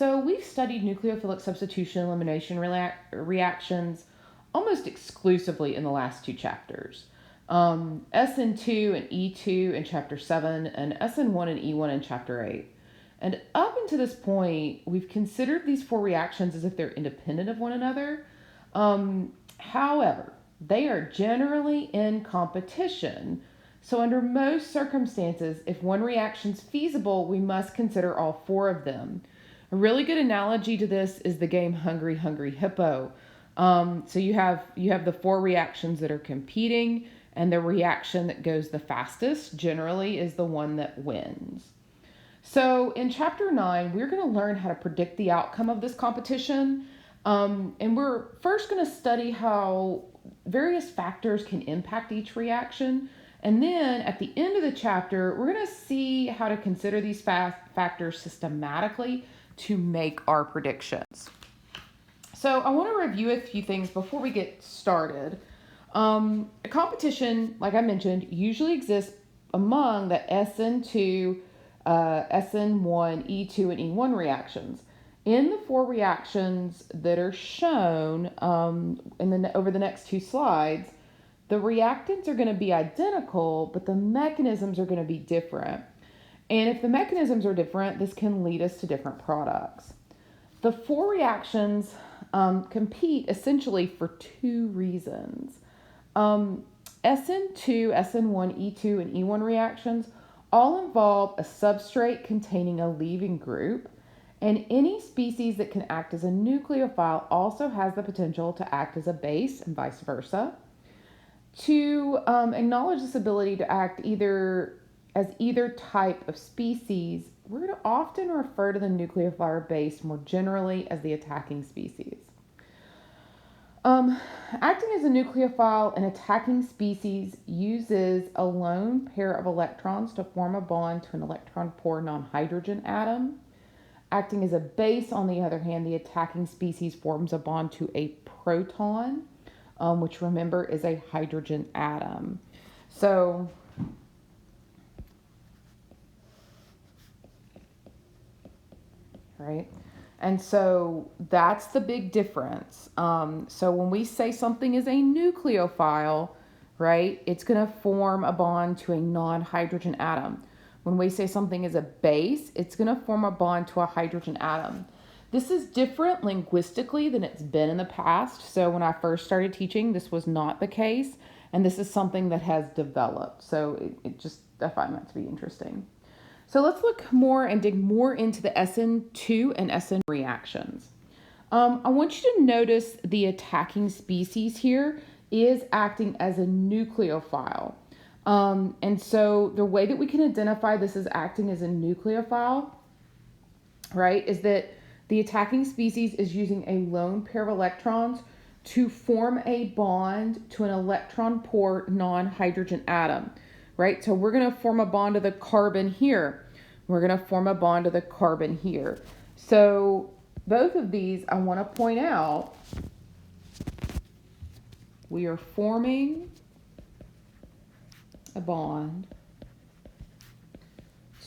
So we've studied nucleophilic substitution elimination reactions almost exclusively in the last two chapters. Sn2 and E2 in chapter 7 and Sn1 and E1 in chapter 8. And up until this point, we've considered these four reactions as if they're independent of one another. However, they are generally in competition. So under most circumstances, if one reaction is feasible, we must consider all four of them. A really good analogy to this is the game Hungry Hungry Hippo. So you have the four reactions that are competing, and the reaction that goes the fastest generally is the one that wins. So in chapter 9, we're going to learn how to predict the outcome of this competition. And we're first going to study how various factors can impact each reaction. And then at the end of the chapter, we're going to see how to consider these factors systematically to make our predictions. So I want to review a few things before we get started. A competition, like I mentioned, usually exists among the Sn2, Sn1, E2, and E1 reactions. In the four reactions that are shown over the next two slides, the reactants are going to be identical, but the mechanisms are going to be different. And if the mechanisms are different, this can lead us to different products. The four reactions compete essentially for two reasons. Sn2, Sn1, E2, and E1 reactions all involve a substrate containing a leaving group, and any species that can act as a nucleophile also has the potential to act as a base and vice versa. To acknowledge this ability to act as either type of species, we're going to often refer to the nucleophile base more generally as the attacking species. Acting as a nucleophile, an attacking species uses a lone pair of electrons to form a bond to an electron-poor non-hydrogen atom. Acting as a base, on the other hand, the attacking species forms a bond to a proton, which remember is a hydrogen atom. So right? And so that's the big difference. So when we say something is a nucleophile, right, it's going to form a bond to a non-hydrogen atom. When we say something is a base, it's going to form a bond to a hydrogen atom. This is different linguistically than it's been in the past. So when I first started teaching, this was not the case. And this is something that has developed. So I find that to be interesting. So let's look more and dig more into the Sn2 and Sn reactions. I want you to notice the attacking species here is acting as a nucleophile. And so the way that we can identify this as acting as a nucleophile, right, is that the attacking species is using a lone pair of electrons to form a bond to an electron-poor non-hydrogen atom. Right, so we're going to form a bond to the carbon here. We're going to form a bond to the carbon here. So both of these, I want to point out, we are forming a bond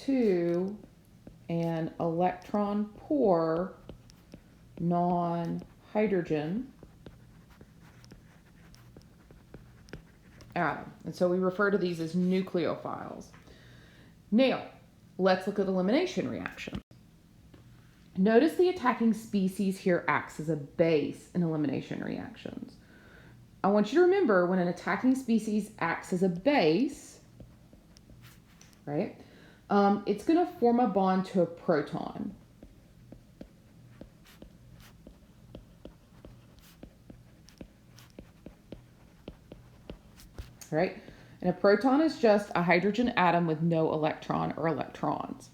to an electron-poor non-hydrogen atom. And so we refer to these as nucleophiles. Now, let's look at elimination reactions. Notice the attacking species here acts as a base in elimination reactions. I want you to remember when an attacking species acts as a base, right, it's going to form a bond to a proton. Right? And a proton is just a hydrogen atom with no electron or electrons.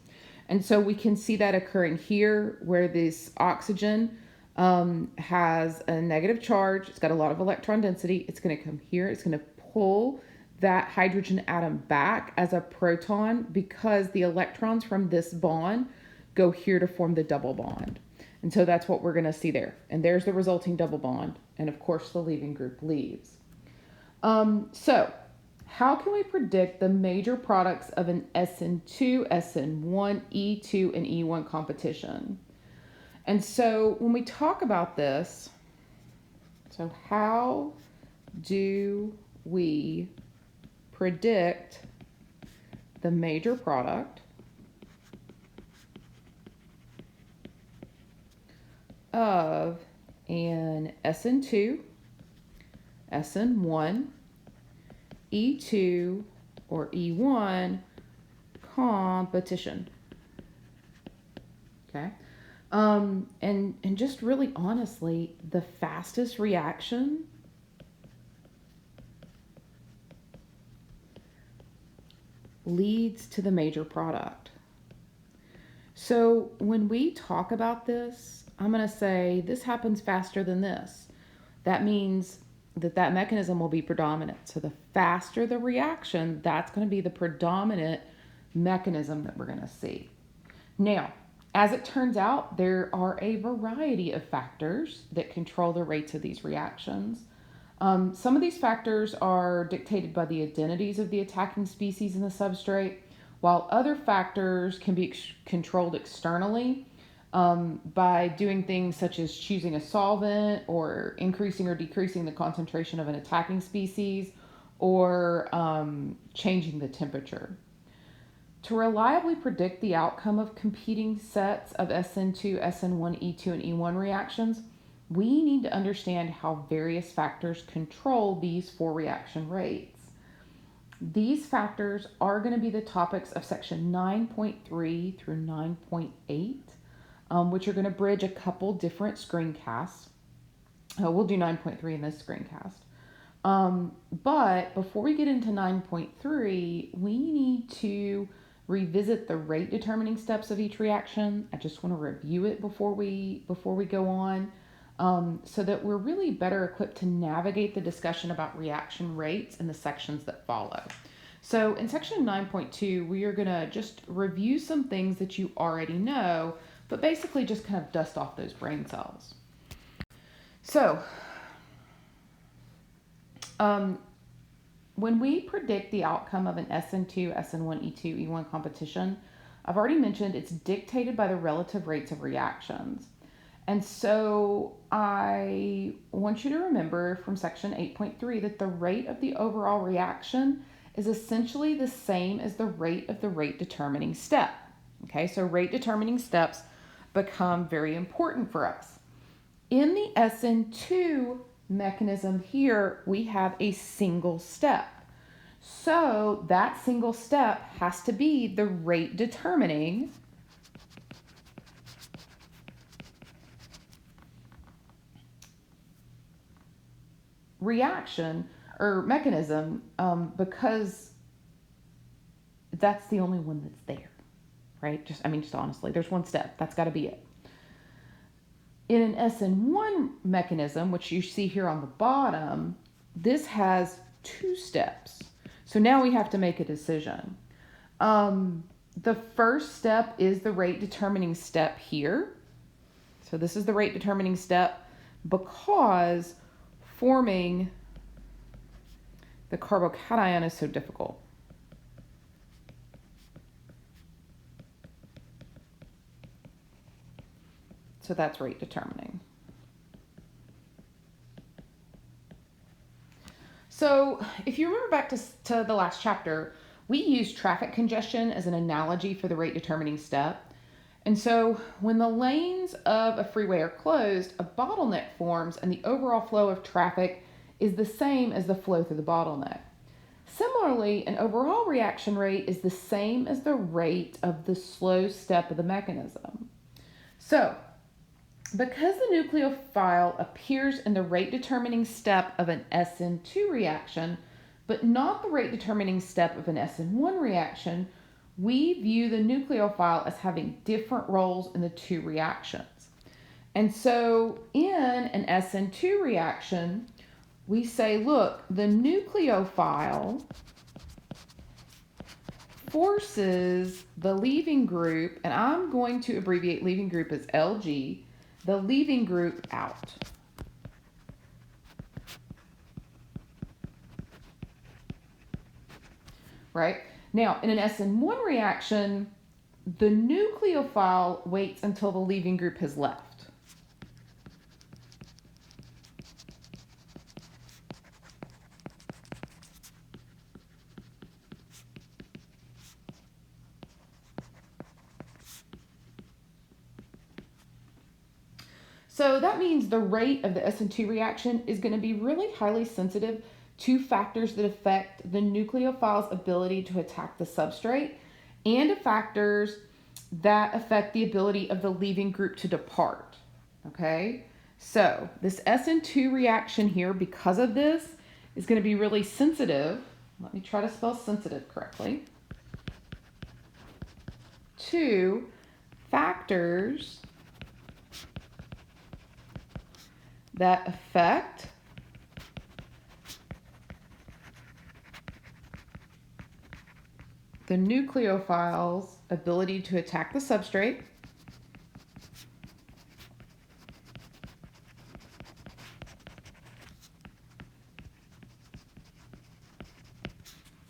And so we can see that occurring here where this oxygen has a negative charge. It's got a lot of electron density. It's going to come here. It's going to pull that hydrogen atom back as a proton because the electrons from this bond go here to form the double bond. And so that's what we're going to see there. And there's the resulting double bond. And of course, the leaving group leaves. So how can we predict the major products of an Sn2, Sn1, E2, and E1 competition? And so when we talk about this, so how do we predict the major product of an Sn2, Sn1, E2, or E1 competition? Okay. And just really honestly, the fastest reaction leads to the major product. So when we talk about this, I'm going to say this happens faster than this. That means that mechanism will be predominant. So the faster the reaction, that's going to be the predominant mechanism that we're going to see. Now, as it turns out, there are a variety of factors that control the rates of these reactions. Some of these factors are dictated by the identities of the attacking species in the substrate, while other factors can be controlled externally by doing things such as choosing a solvent or increasing or decreasing the concentration of an attacking species or changing the temperature. To reliably predict the outcome of competing sets of Sn2, Sn1, E2, and E1 reactions, we need to understand how various factors control these 4 reaction rates. These factors are going to be the topics of section 9.3 through 9.8, which are going to bridge a couple different screencasts. We'll do 9.3 in this screencast. But before we get into 9.3, we need to revisit the rate determining steps of each reaction. I just want to review it before we go on, so that we're really better equipped to navigate the discussion about reaction rates in the sections that follow. So in section 9.2, we are going to just review some things that you already know, but basically just kind of dust off those brain cells. So when we predict the outcome of an Sn2, Sn1, E2, E1 competition, I've already mentioned it's dictated by the relative rates of reactions. And so I want you to remember from section 8.3 that the rate of the overall reaction is essentially the same as the rate of the rate determining step. Okay, so rate determining steps become very important for us. In the Sn2 mechanism here, we have a single step. So that single step has to be the rate determining reaction or mechanism, because that's the only one that's there, right? Just honestly, there's one step. That's got to be it. In an Sn1 mechanism, which you see here on the bottom, this has 2 steps. So now we have to make a decision. The first step is the rate determining step here. So this is the rate determining step because forming the carbocation is so difficult. So that's rate determining. So if you remember back to the last chapter, we used traffic congestion as an analogy for the rate determining step. And so when the lanes of a freeway are closed, a bottleneck forms and the overall flow of traffic is the same as the flow through the bottleneck. Similarly, an overall reaction rate is the same as the rate of the slow step of the mechanism. So because the nucleophile appears in the rate determining step of an Sn2 reaction, but not the rate determining step of an Sn1 reaction, we view the nucleophile as having different roles in the 2 reactions. And so in an Sn2 reaction, we say, look, the nucleophile forces the leaving group, and I'm going to abbreviate leaving group as LG, the leaving group out. Right? Now, in an Sn1 reaction, the nucleophile waits until the leaving group has left. So that means the rate of the Sn2 reaction is going to be really highly sensitive to factors that affect the nucleophile's ability to attack the substrate and to factors that affect the ability of the leaving group to depart. Okay, so this Sn2 reaction here, because of this, is going to be really sensitive. Let me try to spell sensitive correctly. To factors that affect the nucleophile's ability to attack the substrate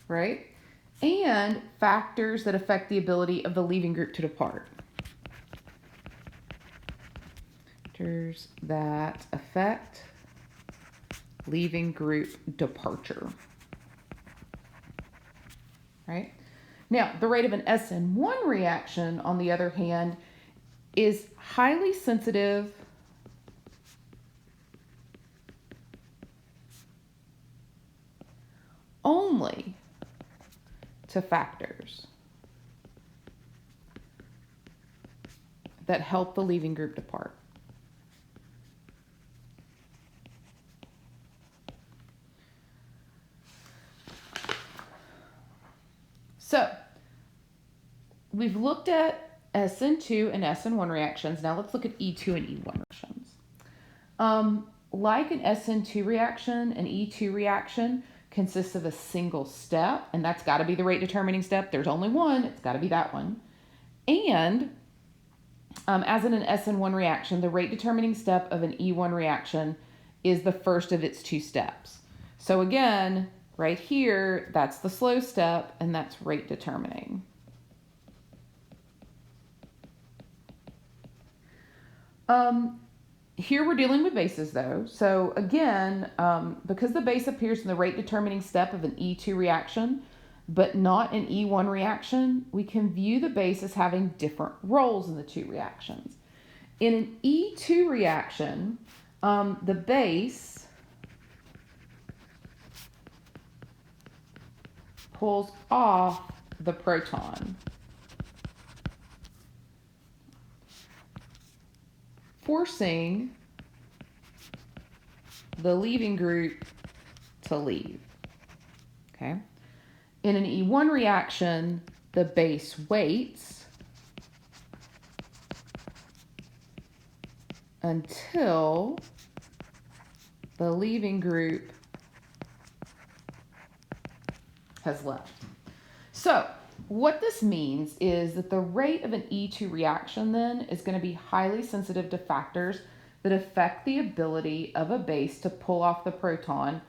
right? And factors that affect the ability of the leaving group to depart. Factors that affect leaving group departure. Right? Now, the rate of an Sn1 reaction, on the other hand, is highly sensitive only to factors that help the leaving group depart. So, we've looked at Sn2 and Sn1 reactions. Now let's look at E2 and E1 reactions. Like an Sn2 reaction, an E2 reaction consists of a single step, and that's got to be the rate determining step. There's only one, it's got to be that one. And as in an Sn1 reaction, the rate determining step of an E1 reaction is the first of its two steps. So again, right here, that's the slow step, and that's rate determining. Here we're dealing with bases though. So again, because the base appears in the rate determining step of an E2 reaction, but not an E1 reaction, we can view the base as having different roles in the two reactions. In an E2 reaction, the base pulls off the proton, forcing the leaving group to leave. Okay. In an E1 reaction, the base waits until the leaving group has left. So what this means is that the rate of an E2 reaction then is going to be highly sensitive to factors that affect the ability of a base to pull off the proton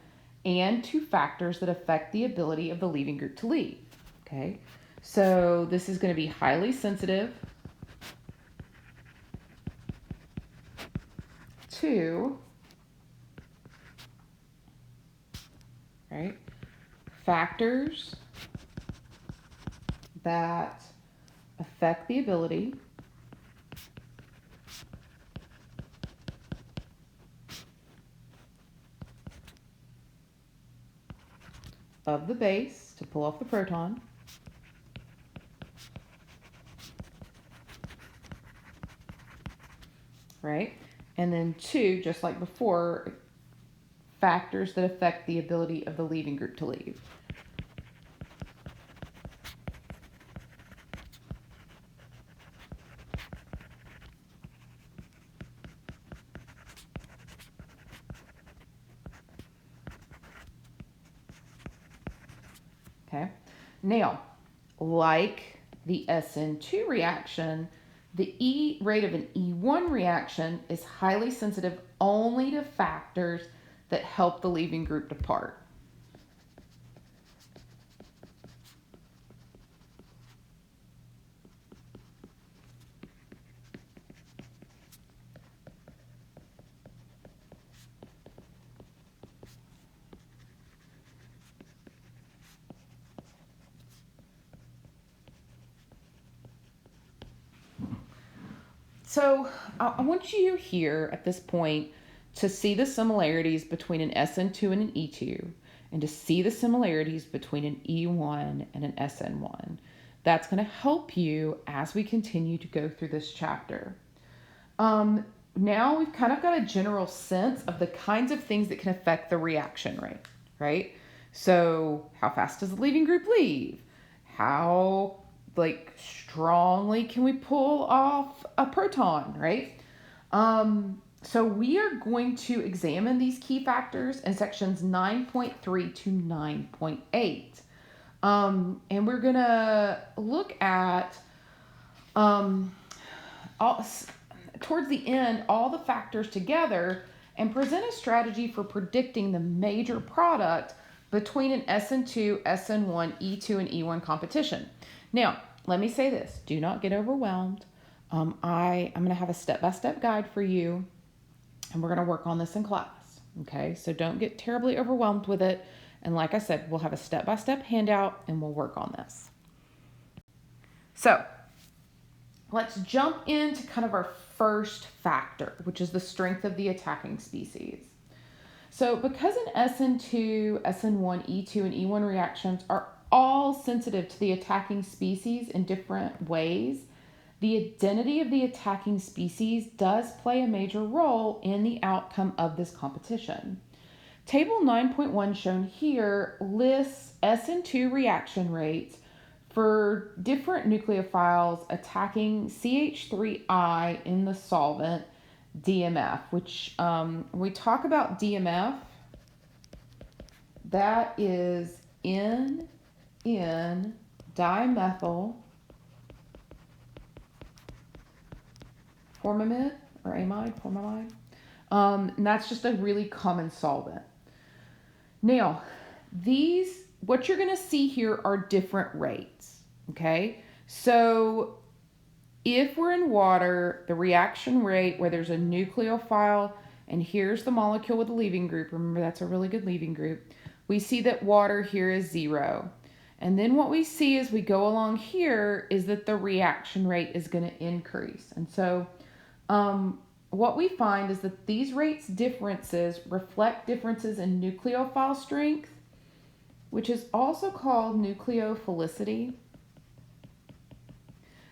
and to factors that affect the ability of the leaving group to leave. Okay, so this is going to be highly sensitive to factors that affect the ability of the base to pull off the proton right? And then two, just like before, factors that affect the ability of the leaving group to leave. Okay, now, like the Sn2 reaction, the E rate of an E1 reaction is highly sensitive only to factors that help the leaving group depart. So I want you here at this point to see the similarities between an Sn2 and an E2, and to see the similarities between an E1 and an Sn1. That's going to help you as we continue to go through this chapter. Now we've kind of got a general sense of the kinds of things that can affect the reaction rate, right? So how fast does the leaving group leave? How strongly can we pull off a proton, right? So we are going to examine these key factors in sections 9.3 to 9.8. And we're going to look at, towards the end, all the factors together and present a strategy for predicting the major product between an Sn2, Sn1, E2, and E1 competition. Now, let me say this. Do not get overwhelmed. I'm going to have a step-by-step guide for you, and we're going to work on this in class. Okay, so don't get terribly overwhelmed with it. And like I said, we'll have a step-by-step handout, and we'll work on this. So let's jump into kind of our first factor, which is the strength of the attacking species. So because an Sn2, Sn1, E2, and E1 reactions are all sensitive to the attacking species in different ways, the identity of the attacking species does play a major role in the outcome of this competition. Table 9.1 shown here lists Sn2 reaction rates for different nucleophiles attacking CH3I in the solvent DMF, which when we talk about DMF, that is N-dimethyl formamide or formamide. And that's just a really common solvent. Now, what you're going to see here are different rates, okay? So if we're in water, the reaction rate where there's a nucleophile, and here's the molecule with the leaving group, remember that's a really good leaving group, we see that water here is 0. And then what we see as we go along here is that the reaction rate is going to increase. And so what we find is that these rates differences reflect differences in nucleophile strength, which is also called nucleophilicity.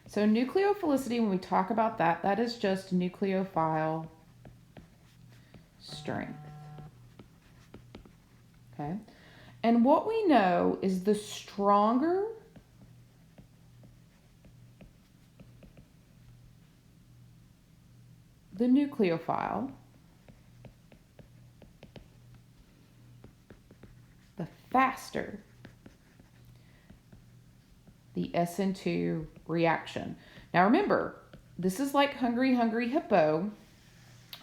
So nucleophilicity, when we talk about that, that is just nucleophile strength. Okay. And what we know is the stronger the nucleophile, the faster the Sn2 reaction. Now remember, this is like Hungry Hungry Hippo,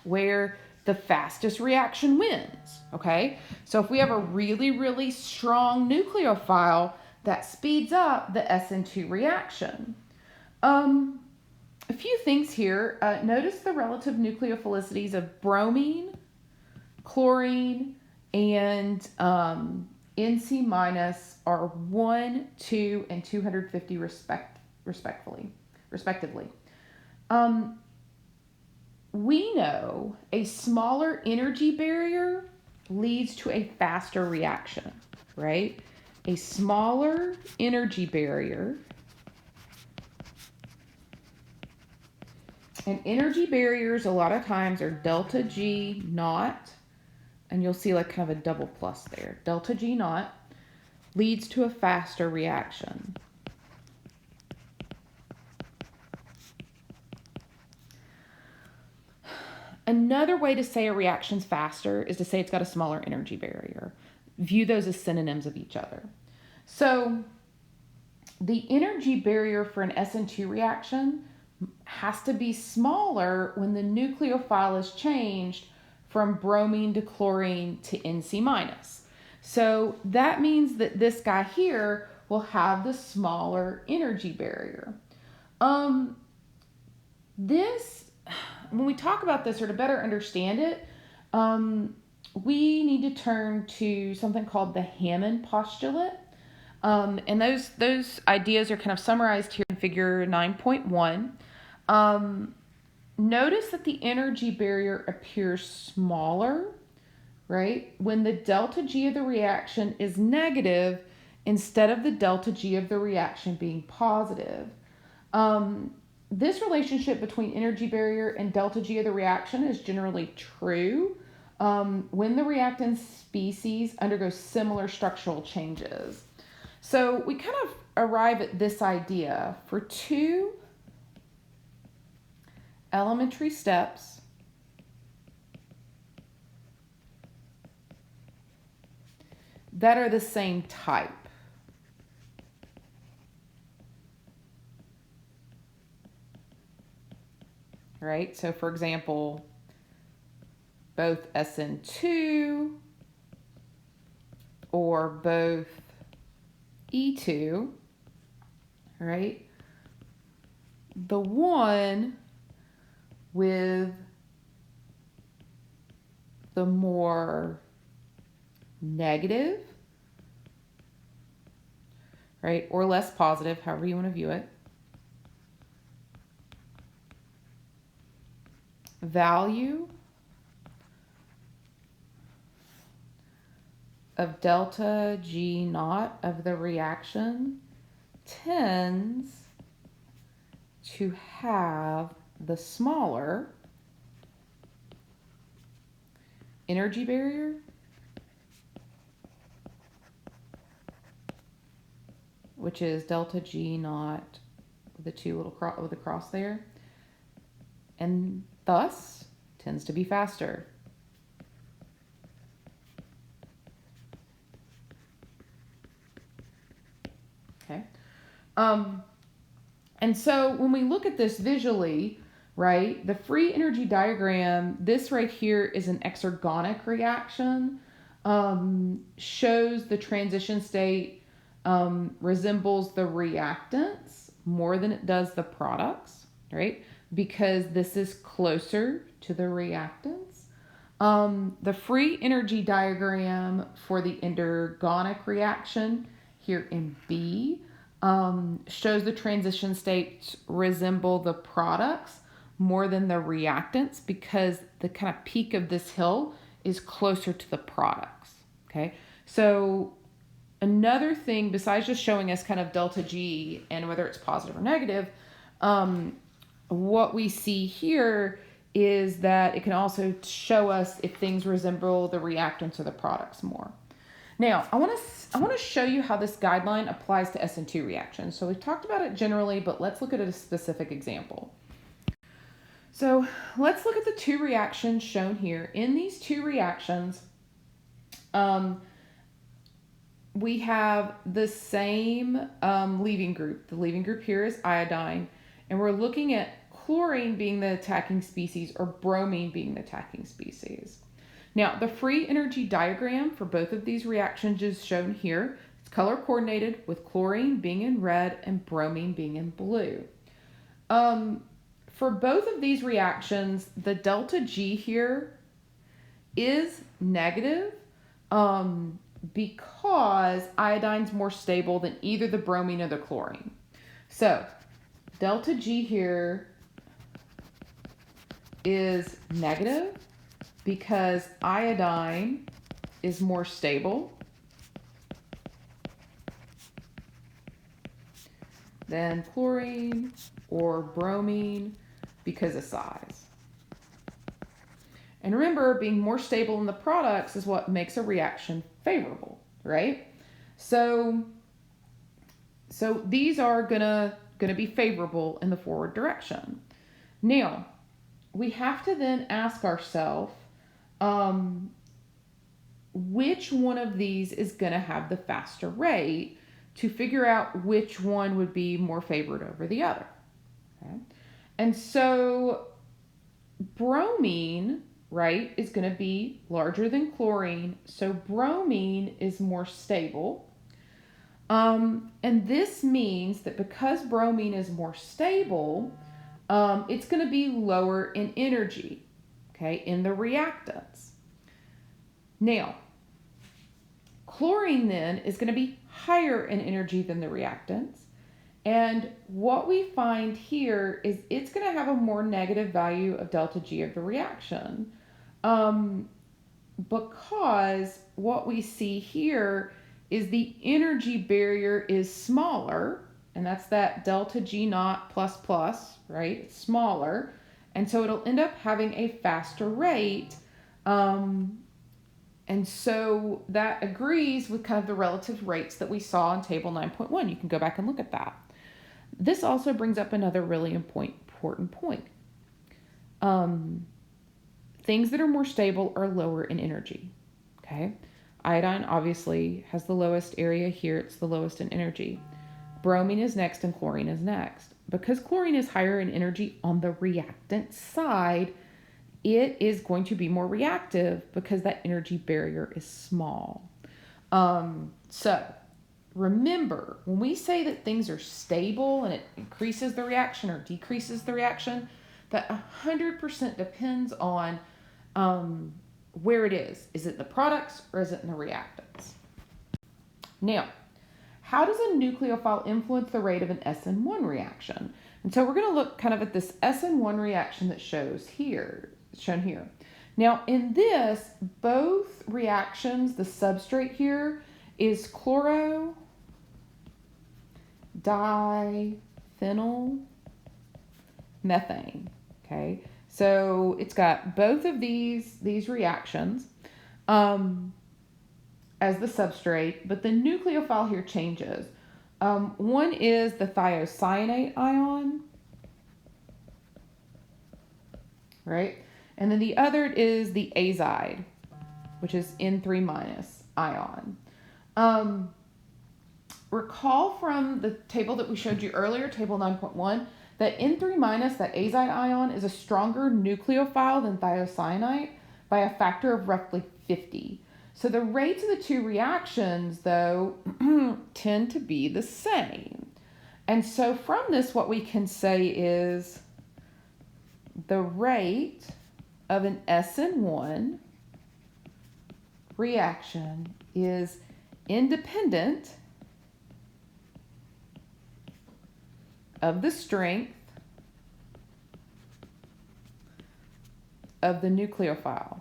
where the fastest reaction wins, okay? So if we have a really, really strong nucleophile, that speeds up the Sn2 reaction. A few things here. Notice the relative nucleophilicities of bromine, chlorine, and Nc- are 1, 2, and 250 respectively. We know a smaller energy barrier leads to a faster reaction, right? A smaller energy barrier. And energy barriers a lot of times are delta G naught, and you'll see like kind of a double plus there. Delta G naught leads to a faster reaction. Another way to say a reaction's faster is to say it's got a smaller energy barrier. View those as synonyms of each other. So the energy barrier for an Sn2 reaction has to be smaller when the nucleophile is changed from bromine to chlorine to Nc-. So that means that this guy here will have the smaller energy barrier. When we talk about this, or to better understand it, we need to turn to something called the Hammond Postulate. And those ideas are kind of summarized here in figure 9.1. notice that the energy barrier appears smaller, right, when the delta G of the reaction is negative instead of the delta G of the reaction being positive. This relationship between energy barrier and delta G of the reaction is generally true when the reactant species undergo similar structural changes. So we kind of arrive at this idea for two elementary steps that are the same type. Right? So for example, both Sn2 or both E2, right? The one with the more negative, right, or less positive, however you want to view it, value of delta G0 of the reaction tends to have the smaller energy barrier which is delta G0 with the two little with the cross there, and thus tends to be faster. Okay. And so when we look at this visually, right, the free energy diagram, this right here is an exergonic reaction, shows the transition state resembles the reactants more than it does the products, right, because this is closer to the reactants. The free energy diagram for the endergonic reaction here in B shows the transition states resemble the products more than the reactants because the kind of peak of this hill is closer to the products. Okay, so another thing besides just showing us kind of delta G and whether it's positive or negative, what we see here is that it can also show us if things resemble the reactants or the products more. Now, I want to show you how this guideline applies to Sn2 reactions. So we've talked about it generally, but let's look at a specific example. So let's look at the two reactions shown here. In these two reactions, we have the same leaving group. The leaving group here is iodine, and we're looking at chlorine being the attacking species or bromine being the attacking species. Now, the free energy diagram for both of these reactions is shown here. It's color coordinated with chlorine being in red and bromine being in blue. For both of these reactions, the delta G here is negative because iodine's more stable than either the bromine or the chlorine. So, delta G here is negative because iodine is more stable than chlorine or bromine because of size. And remember, being more stable in the products is what makes a reaction favorable, right? So these are gonna be favorable in the forward direction. Now, we have to then ask ourselves, which one of these is going to have the faster rate to figure out which one would be more favored over the other. Okay? And so bromine, right, is going to be larger than chlorine. So bromine is more stable. And this means that because bromine is more stable, it's going to be lower in energy, okay, in the reactants. Now, chlorine then is going to be higher in energy than the reactants, And what we find here is it's going to have a more negative value of delta G of the reaction. Because what we see here is the energy barrier is smaller, and that's that delta G naught plus plus, right? It's smaller. And so it'll end up having a faster rate. And so that agrees with kind of the relative rates that we saw in table 9.1. You can go back and look at that. This also brings up another really important point. Things that are more stable are lower in energy, okay? Iodine obviously has the lowest area here. It's the lowest in energy. Bromine is next and chlorine is next. Because chlorine is higher in energy on the reactant side, it is going to be more reactive because that energy barrier is small. So remember, when we say that things are stable and it increases the reaction or decreases the reaction, that 100% depends on where it is. Is it in the products or is it in the reactants? Now, how does a nucleophile influence the rate of an Sn1 reaction? And so we're going to look kind of at this Sn1 reaction that shown here. Now, in this, both reactions, the substrate here is chloro-diphenyl methane. Okay, so it's got both of these reactions as the substrate, but the nucleophile here changes. One is the thiocyanate ion, right? And then the other is the azide, which is N3- ion. Recall from the table that we showed you earlier, table 9.1, that N3-, that azide ion, is a stronger nucleophile than thiocyanate by a factor of roughly 50. So the rates of the two reactions, though, tend to be the same. And so from this, what we can say is the rate of an Sn1 reaction is independent of the strength of the nucleophile.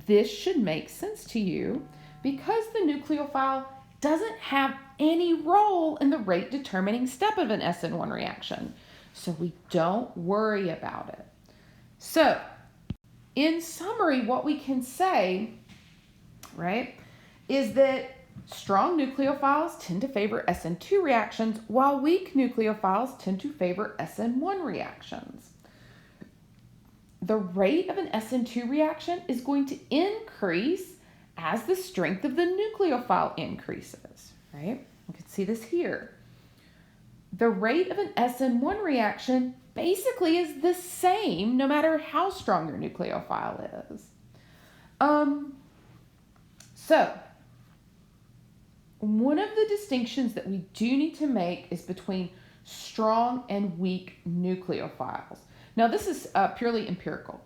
This should make sense to you because the nucleophile doesn't have any role in the rate determining step of an Sn1 reaction. So we don't worry about it. So in summary, what we can say, right, is that strong nucleophiles tend to favor Sn2 reactions, while weak nucleophiles tend to favor Sn1 reactions. The rate of an Sn2 reaction is going to increase as the strength of the nucleophile increases, right? You can see this here. The rate of an Sn1 reaction basically is the same no matter how strong your nucleophile is. So one of the distinctions that we do need to make is between strong and weak nucleophiles. Now, this is purely empirical.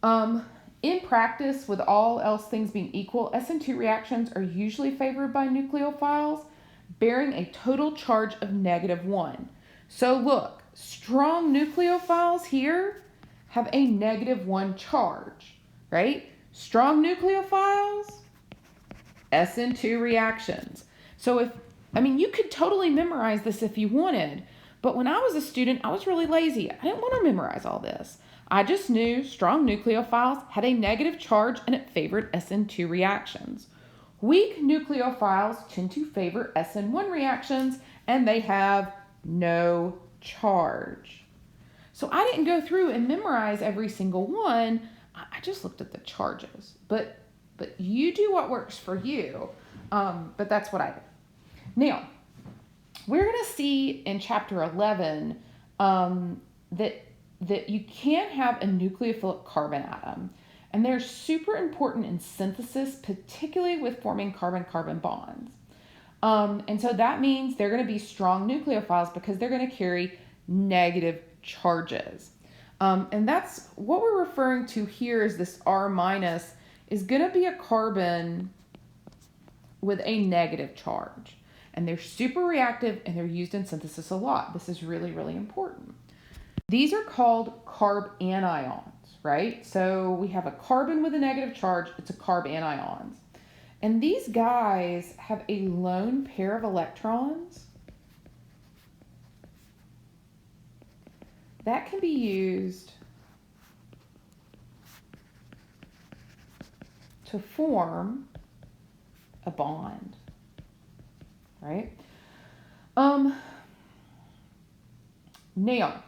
In practice, with all else things being equal, Sn2 reactions are usually favored by nucleophiles bearing a total charge of -1. So look, strong nucleophiles here have a -1 charge, right? Strong nucleophiles, Sn2 reactions. So you could totally memorize this if you wanted, but when I was a student, I was really lazy. I didn't want to memorize all this. I just knew strong nucleophiles had a negative charge and it favored Sn2 reactions. Weak nucleophiles tend to favor Sn1 reactions and they have no charge. So I didn't go through and memorize every single one. I just looked at the charges. But you do what works for you. But that's what I did. Now, we're going to see in chapter 11 that you can't have a nucleophilic carbon atom. And they're super important in synthesis, particularly with forming carbon-carbon bonds. And so that means they're going to be strong nucleophiles because they're going to carry negative charges. And that's what we're referring to here is this R- is going to be a carbon with a negative charge. and they're super reactive and they're used in synthesis a lot. This is really, really important. These are called carb anions, right? So we have a carbon with a negative charge, it's a carb anions. And these guys have a lone pair of electrons that can be used to form a bond, right? Now,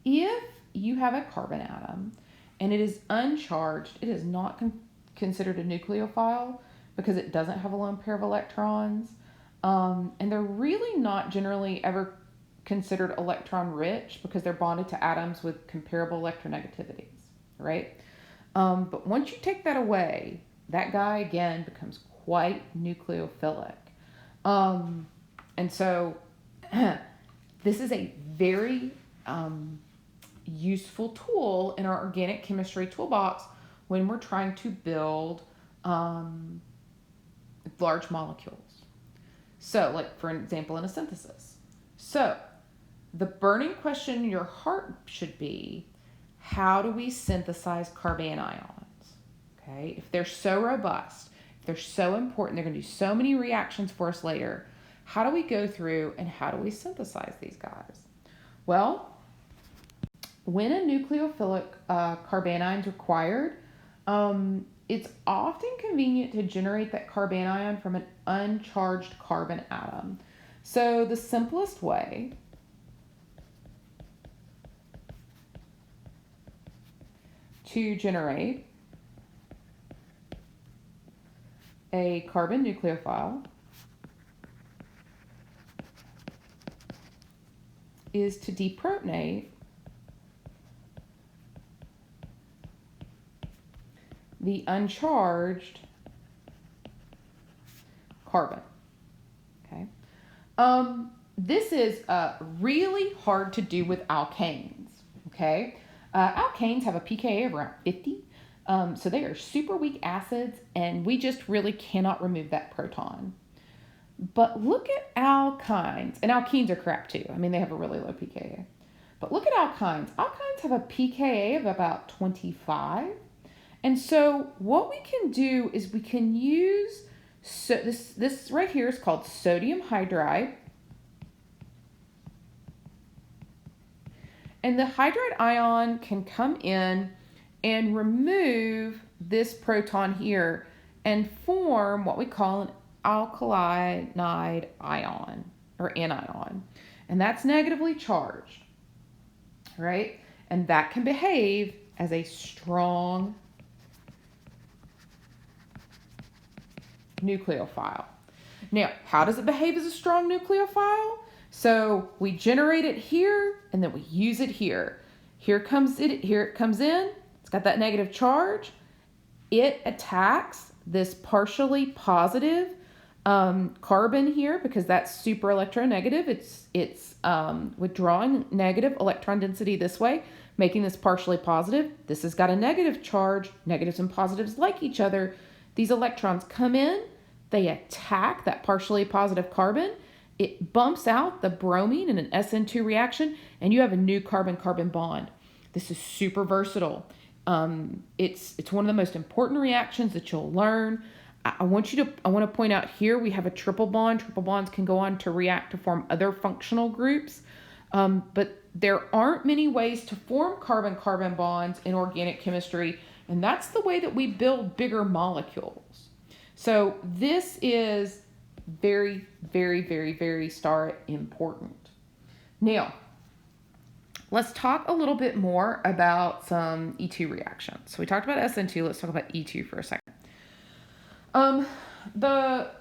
if you have a carbon atom and it is uncharged, it is not considered a nucleophile because it doesn't have a lone pair of electrons. And they're really not generally ever considered electron rich because they're bonded to atoms with comparable electronegativities, right? But once you take that away, that guy again becomes quite nucleophilic. And so this is a very useful tool in our organic chemistry toolbox when we're trying to build large molecules. So, like for example, in a synthesis. So, the burning question in your heart should be, how do we synthesize carbanions? Okay, if they're so robust, if they're so important, they're going to do so many reactions for us later, how do we go through and how do we synthesize these guys? Well, when a nucleophilic carbanion is required, it's often convenient to generate that carbanion from an uncharged carbon atom. So the simplest way to generate a carbon nucleophile is to deprotonate the uncharged carbon. Okay. This is really hard to do with alkanes. Okay. Alkanes have a pKa of around 50. So they are super weak acids, and we just really cannot remove that proton. But look at alkynes, and alkenes are crap too. I mean, they have a really low pKa. But look at alkynes. Alkynes have a pKa of about 25. And so what we can do is we can use, so this right here is called sodium hydride. And the hydride ion can come in and remove this proton here and form what we call an alkalinide ion or anion. And that's negatively charged, right? And that can behave as a strong nucleophile. Now, how does it behave as a strong nucleophile? So we generate it here and then we use it here. Here it comes in. It's got that negative charge. It attacks this partially positive carbon here because that's super electronegative. It's withdrawing negative electron density this way, making this partially positive. This has got a negative charge. Negatives and positives like each other. These electrons come in, they attack that partially positive carbon. It bumps out the bromine in an Sn2 reaction, and you have a new carbon-carbon bond. This is super versatile. It's one of the most important reactions that you'll learn. I want to point out here we have a triple bond. Triple bonds can go on to react to form other functional groups, but there aren't many ways to form carbon-carbon bonds in organic chemistry, and that's the way that we build bigger molecules. So this is very, very, very, very important. Now, let's talk a little bit more about some E2 reactions. So we talked about Sn2. Let's talk about E2 for a second. The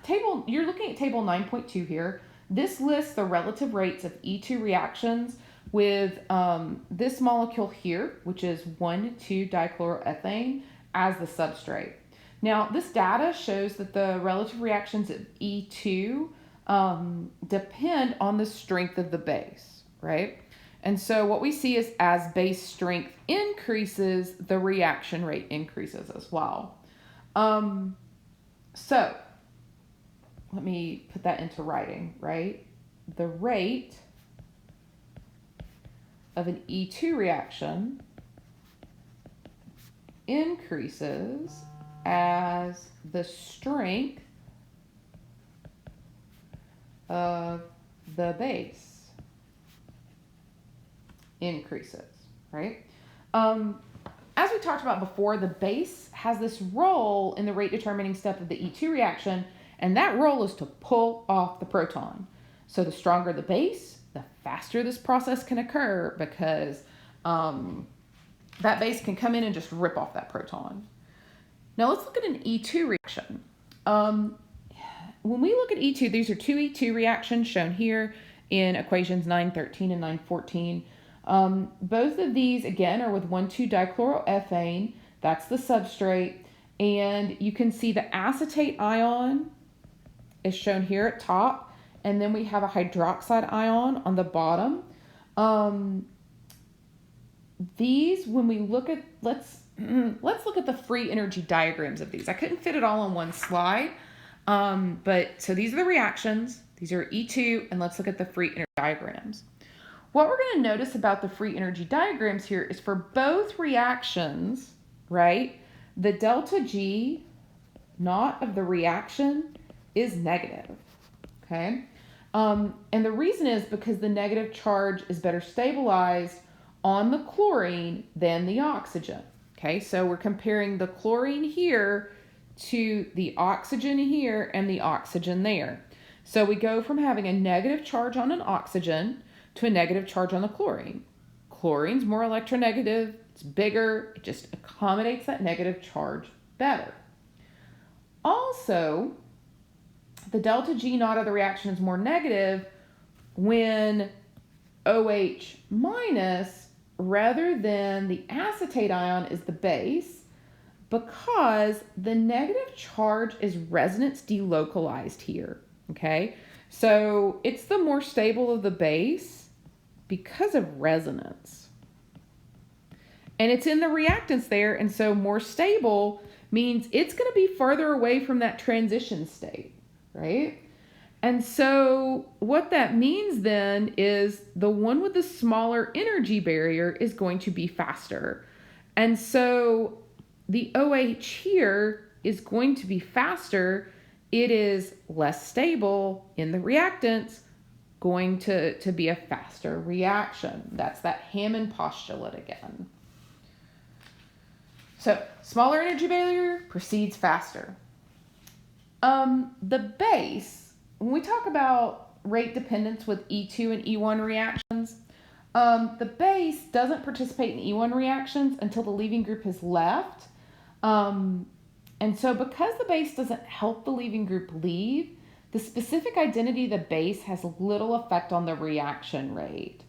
table, you're looking at table 9.2 here. This lists the relative rates of E2 reactions with this molecule here, which is 1,2-dichloroethane as the substrate. Now, this data shows that the relative reactions of E2 depend on the strength of the base, right? And so what we see is as base strength increases, the reaction rate increases as well. So let me put that into writing, right? The rate of an E2 reaction increases as the strength of the base increases, right? As we talked about before, the base has this role in the rate determining step of the E2 reaction, and that role is to pull off the proton. So the stronger the base, the faster this process can occur, because that base can come in and just rip off that proton. Now let's look at an E2 reaction. When we look at E2, these are two E2 reactions shown here in equations 913 and 914. Both of these, again, are with 1,2-dichloroethane. That's the substrate. And you can see the acetate ion is shown here at top. And then we have a hydroxide ion on the bottom. These, when we look at, let's look at the free energy diagrams of these. I couldn't fit it all on one slide. But so these are the reactions. These are E2, and let's look at the free energy diagrams. What we're going to notice about the free energy diagrams here is for both reactions, right, the delta G naught of the reaction is negative, okay? And the reason is because the negative charge is better stabilized on the chlorine than the oxygen, okay? So we're comparing the chlorine here to the oxygen here and the oxygen there. So we go from having a negative charge on an oxygen to a negative charge on the chlorine. Chlorine's more electronegative, it's bigger, it just accommodates that negative charge better. Also, the delta G naught of the reaction is more negative when OH minus rather than the acetate ion is the base, because the negative charge is resonance delocalized here, okay? So it's the more stable of the base because of resonance. And it's in the reactants there, and so more stable means it's going to be further away from that transition state, right? And so what that means then is the one with the smaller energy barrier is going to be faster. And so the OH here is going to be faster. It is less stable in the reactants, going to be a faster reaction. That's that Hammond postulate again. So smaller energy barrier proceeds faster. The base, when we talk about rate dependence with E2 and E1 reactions, the base doesn't participate in E1 reactions until the leaving group has left. And so because the base doesn't help the leaving group leave, the specific identity of the base has little effect on the reaction rate.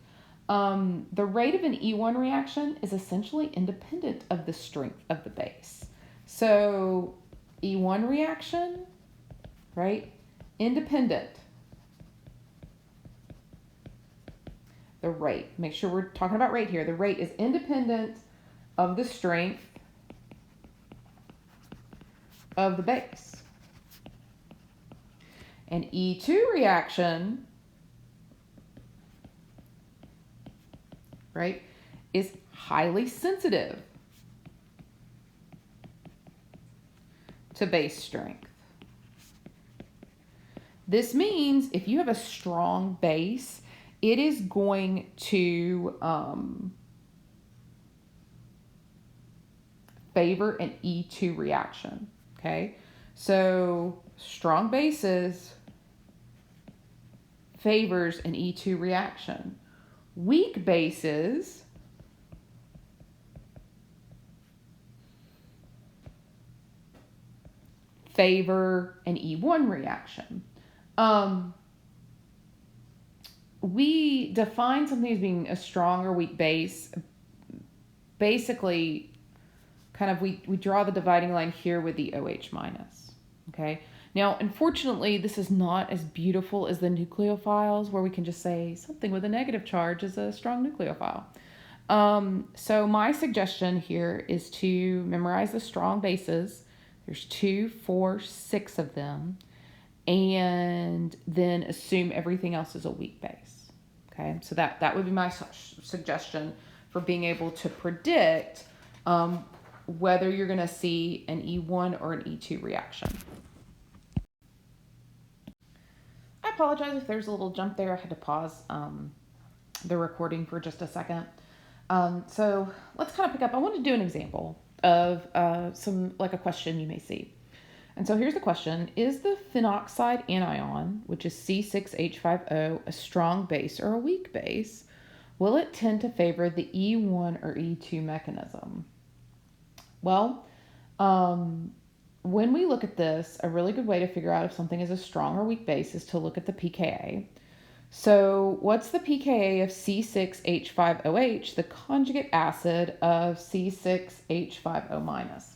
The rate of an E1 reaction is essentially independent of the strength of the base. So E1 reaction, right, independent. The rate, make sure we're talking about rate here. The rate is independent of the strength of the base. An E2 reaction, right, is highly sensitive to base strength. This means if you have a strong base, it is going to favor an E2 reaction, okay? So strong bases favors an E2 reaction. Weak bases favor an E1 reaction. We define something as being a strong or weak base. Basically, kind of we draw the dividing line here with the OH minus, okay? Now, unfortunately, this is not as beautiful as the nucleophiles, where we can just say something with a negative charge is a strong nucleophile. So my suggestion here is to memorize the strong bases, There's 2, 4, 6 of them. And then assume everything else is a weak base. Okay, so that would be my suggestion for being able to predict whether you're going to see an E1 or an E2 reaction. I apologize if there's a little jump there. I had to pause the recording for just a second. So let's kind of pick up. I want to do an example of like a question you may see. And so here's the question. Is the phenoxide anion, which is C6H5O, a strong base or a weak base? Will it tend to favor the E1 or E2 mechanism? Well, when we look at this, a really good way to figure out if something is a strong or weak base is to look at the pKa. So what's the pKa of C6H5OH, the conjugate acid of C6H5O-?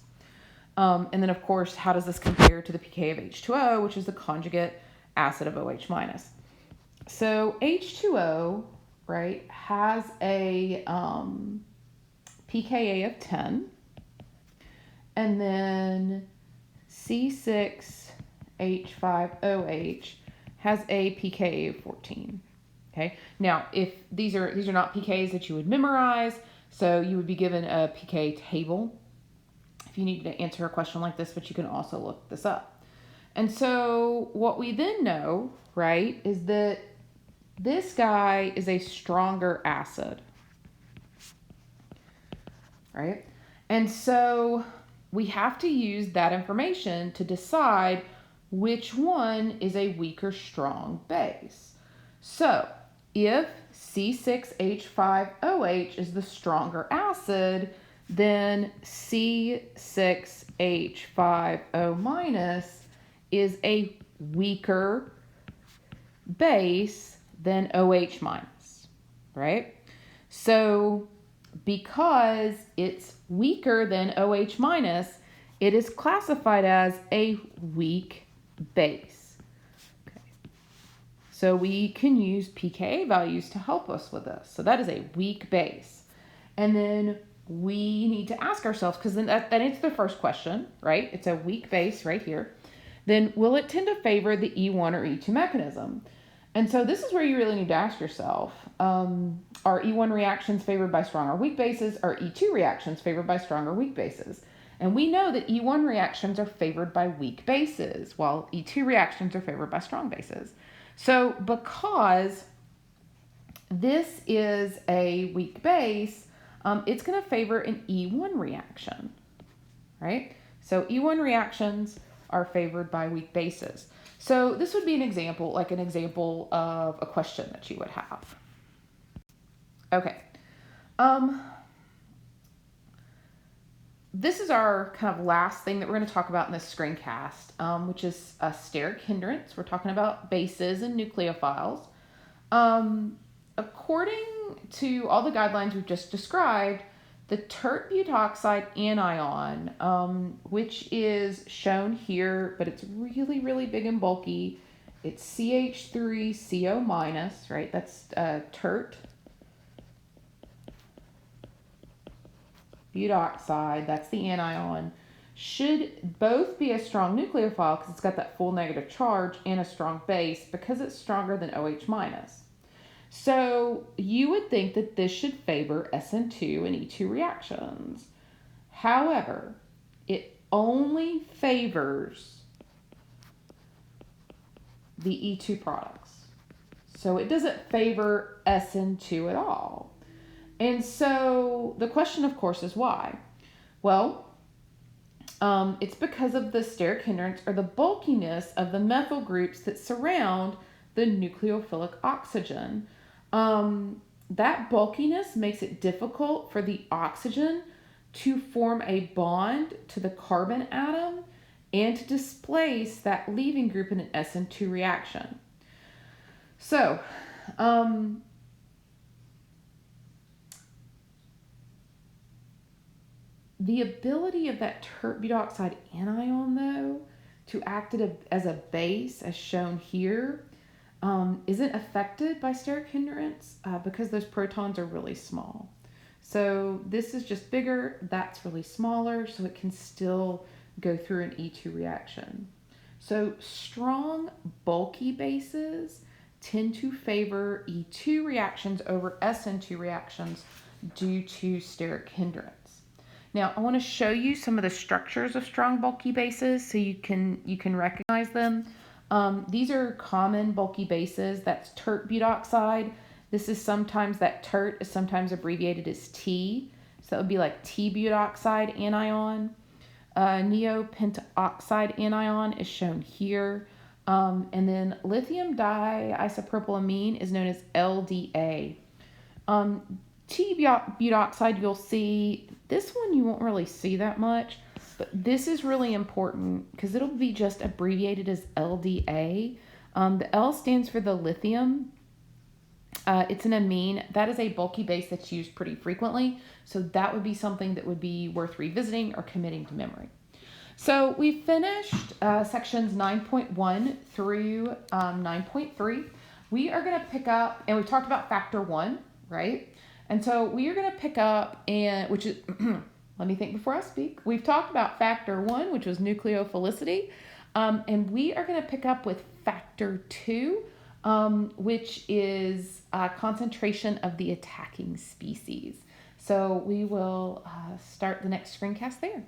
And then, of course, how does this compare to the pKa of H2O, which is the conjugate acid of OH-? So H2O, right, has a pKa of 10, and then C6H5OH has a pKa of 14. Okay. Now, if these are not pKas that you would memorize, so you would be given a pKa table if you needed to answer a question like this, but you can also look this up. And so what we then know, right, is that this guy is a stronger acid, right? And so we have to use that information to decide which one is a weaker strong base. So if C6H5OH is the stronger acid, then C6H5O- is a weaker base than OH-, right? So because it's weaker than OH-, it is classified as a weak base. Okay. So we can use pKa values to help us with this. So that is a weak base. And then we need to ask ourselves, because then that answers the first question, right? It's a weak base right here. Then will it tend to favor the E1 or E2 mechanism? And so this is where you really need to ask yourself, are E1 reactions favored by strong or weak bases? Are E2 reactions favored by strong or weak bases? And we know that E1 reactions are favored by weak bases, while E2 reactions are favored by strong bases. So because this is a weak base, it's going to favor an E1 reaction, right? So E1 reactions are favored by weak bases. So this would be an example of a question that you would have. Okay. This is our kind of last thing that we're going to talk about in this screencast, which is a steric hindrance. We're talking about bases and nucleophiles. According to all the guidelines we've just described, the tert butoxide anion, which is shown here, but it's really, really big and bulky. It's CH3CO-, right? That's tert butoxide, that's the anion, should both be a strong nucleophile because it's got that full negative charge and a strong base because it's stronger than OH-. So you would think that this should favor Sn2 and E2 reactions. However, it only favors the E2 products. So it doesn't favor Sn2 at all. And so the question, of course, is why? Well, it's because of the steric hindrance or the bulkiness of the methyl groups that surround the nucleophilic oxygen. That bulkiness makes it difficult for the oxygen to form a bond to the carbon atom and to displace that leaving group in an Sn2 reaction. So, the ability of that tert butoxide anion, though, to act as a base, as shown here, isn't affected by steric hindrance because those protons are really small. So this is just bigger, that's really smaller, so it can still go through an E2 reaction. So strong, bulky bases tend to favor E2 reactions over Sn2 reactions due to steric hindrance. Now, I want to show you some of the structures of strong, bulky bases so you can recognize them. These are common bulky bases. That's tert butoxide. This is sometimes, that tert is sometimes abbreviated as T. So that would be like T-butoxide anion. Neopentoxide anion is shown here. And then lithium diisopropylamine is known as LDA. T-butoxide, you'll see, this one you won't really see that much, but this is really important because it'll be just abbreviated as LDA. The L stands for the lithium. It's an amine. That is a bulky base that's used pretty frequently, so that would be something that would be worth revisiting or committing to memory. So we finished sections 9.1 through 9.3. We are going to pick up, and we've talked about factor 1, right? And so we are going to pick up, which is, let me think before I speak. We've talked about factor 1, which was nucleophilicity, and we are going to pick up with factor 2, which is concentration of the attacking species. So we will start the next screencast there.